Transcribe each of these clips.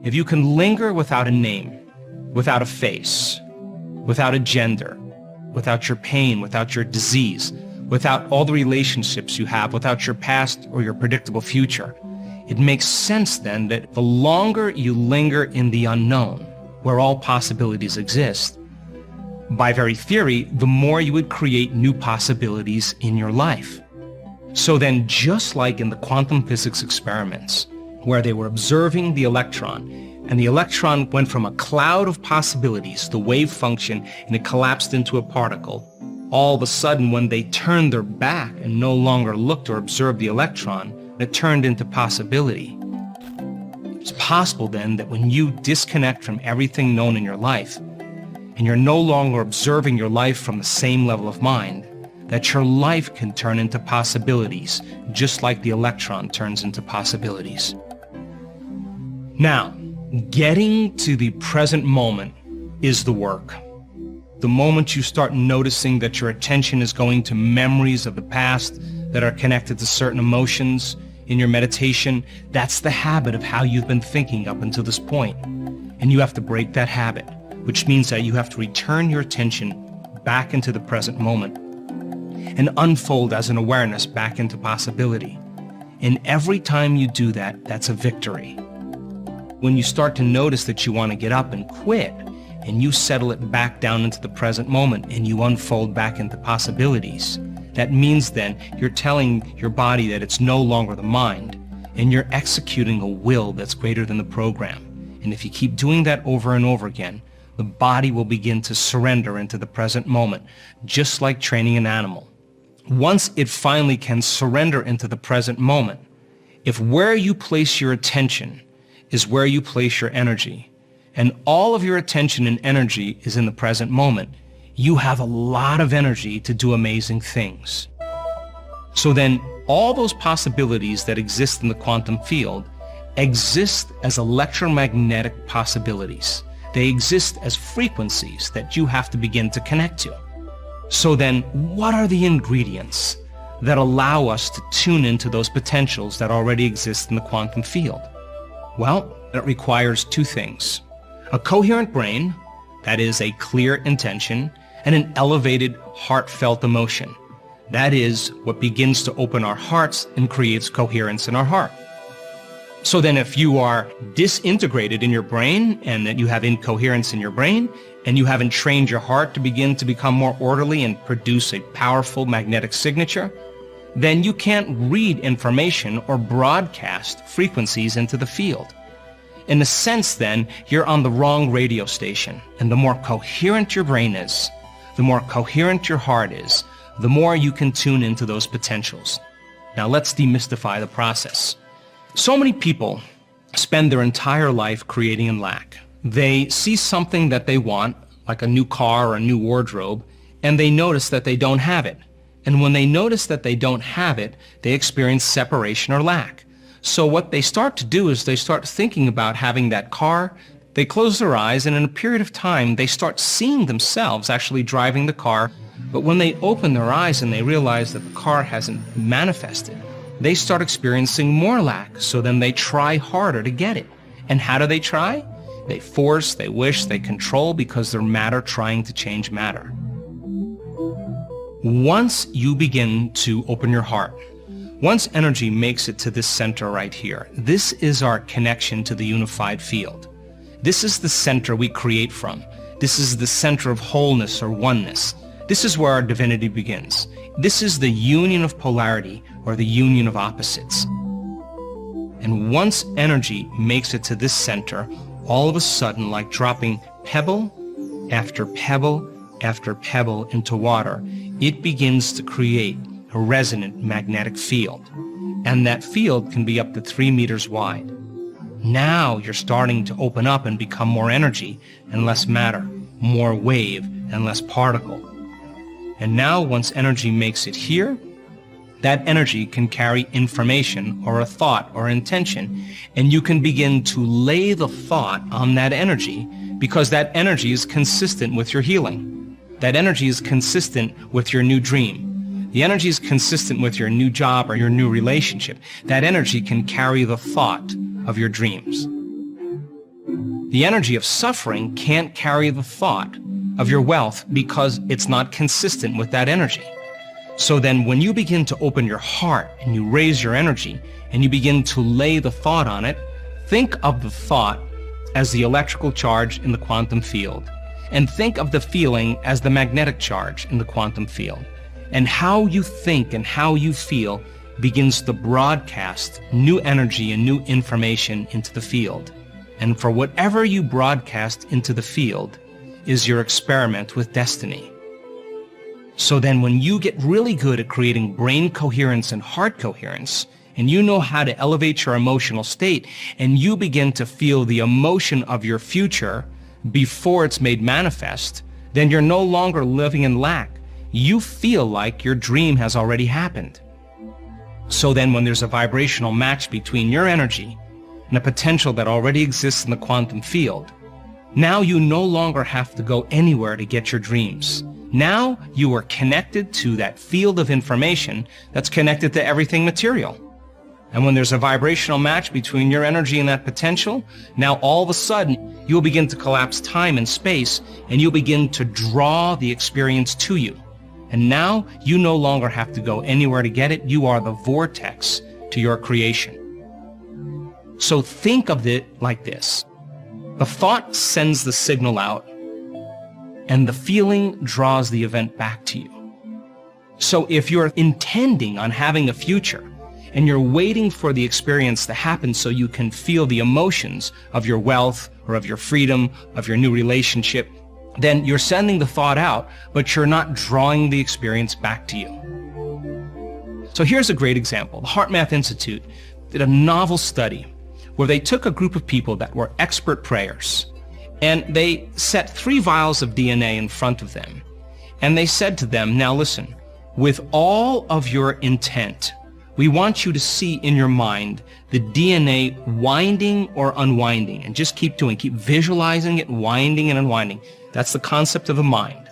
If you can linger without a name, without a face, without a gender, without your pain, without your disease, without all the relationships you have, without your past or your predictable future, it makes sense then that the longer you linger in the unknown, where all possibilities exist, by very theory, the more you would create new possibilities in your life. So then, just like in the quantum physics experiments, where they were observing the electron, and the electron went from a cloud of possibilities, the wave function, and it collapsed into a particle, all of a sudden when they turned their back and no longer looked or observed the electron, it turned into possibility. It's possible then that when you disconnect from everything known in your life, and you're no longer observing your life from the same level of mind, that your life can turn into possibilities, just like the electron turns into possibilities. Now, getting to the present moment is the work. The moment you start noticing that your attention is going to memories of the past that are connected to certain emotions in your meditation, that's the habit of how you've been thinking up until this point. And you have to break that habit, which means that you have to return your attention back into the present moment and unfold as an awareness back into possibility. And every time you do that, that's a victory. When you start to notice that you want to get up and quit, and you settle it back down into the present moment and you unfold back into possibilities, that means then you're telling your body that it's no longer the mind, and you're executing a will that's greater than the program. And if you keep doing that over and over again, the body will begin to surrender into the present moment, just like training an animal. Once it finally can surrender into the present moment, if where you place your attention is where you place your energy, and all of your attention and energy is in the present moment, you have a lot of energy to do amazing things. So then, all those possibilities that exist in the quantum field exist as electromagnetic possibilities. They exist as frequencies that you have to begin to connect to. So then, what are the ingredients that allow us to tune into those potentials that already exist in the quantum field? Well, it requires two things: a coherent brain, that is a clear intention, and an elevated, heartfelt emotion. That is what begins to open our hearts and creates coherence in our heart. So then if you are disintegrated in your brain, and that you have incoherence in your brain, and you haven't trained your heart to begin to become more orderly and produce a powerful magnetic signature, then you can't read information or broadcast frequencies into the field. In a sense, then, you're on the wrong radio station, and the more coherent your brain is, the more coherent your heart is, the more you can tune into those potentials. Now let's demystify the process. So many people spend their entire life creating in lack. They see something that they want, like a new car or a new wardrobe, and they notice that they don't have it. And when they notice that they don't have it, they experience separation or lack. So what they start to do is they start thinking about having that car. They close their eyes, and in a period of time, they start seeing themselves actually driving the car. But when they open their eyes and they realize that the car hasn't manifested, they start experiencing more lack. So then they try harder to get it. And how do they try? They force, they wish, they control, because they're matter trying to change matter. Once you begin to open your heart, once energy makes it to this center right here, this is our connection to the unified field. This is the center we create from. This is the center of wholeness or oneness. This is where our divinity begins. This is the union of polarity, or the union of opposites. And once energy makes it to this center, all of a sudden, like dropping pebble after pebble after pebble into water, it begins to create a resonant magnetic field. And that field can be up to 3 meters wide. Now you're starting to open up and become more energy and less matter, more wave and less particle. And now once energy makes it here, that energy can carry information or a thought or intention, and you can begin to lay the thought on that energy, because that energy is consistent with your healing. That energy is consistent with your new dream. The energy is consistent with your new job or your new relationship. That energy can carry the thought of your dreams. The energy of suffering can't carry the thought of your wealth because it's not consistent with that energy. So then when you begin to open your heart and you raise your energy and you begin to lay the thought on it, think of the thought as the electrical charge in the quantum field, and think of the feeling as the magnetic charge in the quantum field. And how you think and how you feel begins to broadcast new energy and new information into the field. And for whatever you broadcast into the field is your experiment with destiny. So then when you get really good at creating brain coherence and heart coherence, and you know how to elevate your emotional state, and you begin to feel the emotion of your future before it's made manifest, then you're no longer living in lack. You feel like your dream has already happened. So then when there's a vibrational match between your energy and a potential that already exists in the quantum field, now you no longer have to go anywhere to get your dreams. Now you are connected to that field of information that's connected to everything material. And when there's a vibrational match between your energy and that potential, now all of a sudden you'll begin to collapse time and space, and you'll begin to draw the experience to you. And now you no longer have to go anywhere to get it. You are the vortex to your creation. So think of it like this. The thought sends the signal out, and the feeling draws the event back to you. So if you're intending on having a future, and you're waiting for the experience to happen so you can feel the emotions of your wealth or of your freedom, of your new relationship, then you're sending the thought out, but you're not drawing the experience back to you. So here's a great example. The HeartMath Institute did a novel study where they took a group of people that were expert prayers, and they set 3 vials of DNA in front of them. And they said to them, now listen, with all of your intent, we want you to see in your mind the DNA winding or unwinding, and just keep visualizing it winding and unwinding. That's the concept of the mind.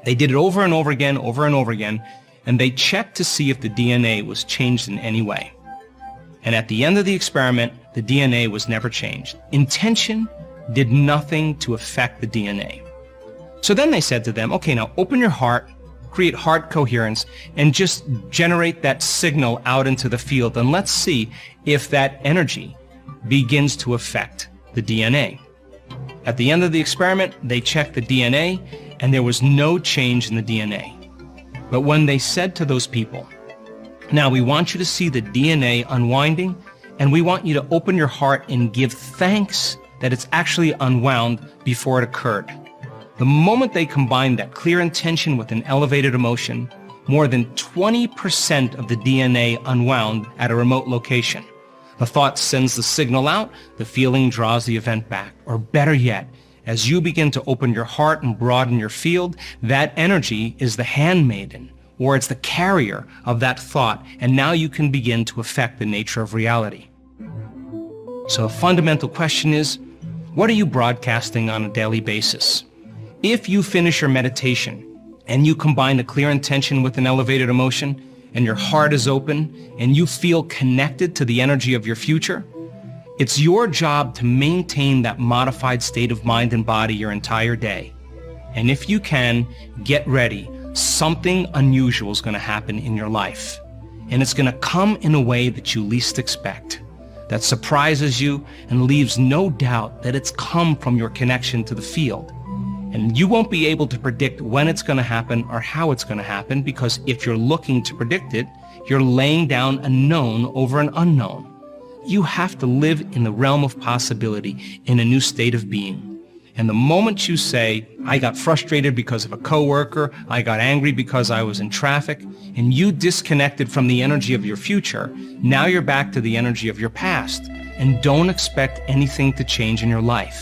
They did it over and over again, and they checked to see if the DNA was changed in any way. And at the end of the experiment, the DNA was never changed. Intention did nothing to affect the DNA. So then they said to them, okay, now open your heart, create heart coherence, and just generate that signal out into the field, and let's see if that energy begins to affect the DNA. At the end of the experiment, they checked the DNA, and there was no change in the DNA. But when they said to those people, now we want you to see the DNA unwinding, and we want you to open your heart and give thanks that it's actually unwound before it occurred. The moment they combined that clear intention with an elevated emotion, more than 20% of the DNA unwound at a remote location. The thought sends the signal out, the feeling draws the event back. Or better yet, as you begin to open your heart and broaden your field, that energy is the handmaiden, or it's the carrier of that thought, and now you can begin to affect the nature of reality. So a fundamental question is, what are you broadcasting on a daily basis? If you finish your meditation and you combine a clear intention with an elevated emotion, and your heart is open and you feel connected to the energy of your future, it's your job to maintain that modified state of mind and body your entire day. And if you can, get ready. Something unusual is going to happen in your life. And it's going to come in a way that you least expect, that surprises you and leaves no doubt that it's come from your connection to the field. And you won't be able to predict when it's going to happen or how it's going to happen, because if you're looking to predict it, you're laying down a known over an unknown. You have to live in the realm of possibility, in a new state of being. And the moment you say, I got frustrated because of a coworker, I got angry because I was in traffic, and you disconnected from the energy of your future, now you're back to the energy of your past. And don't expect anything to change in your life.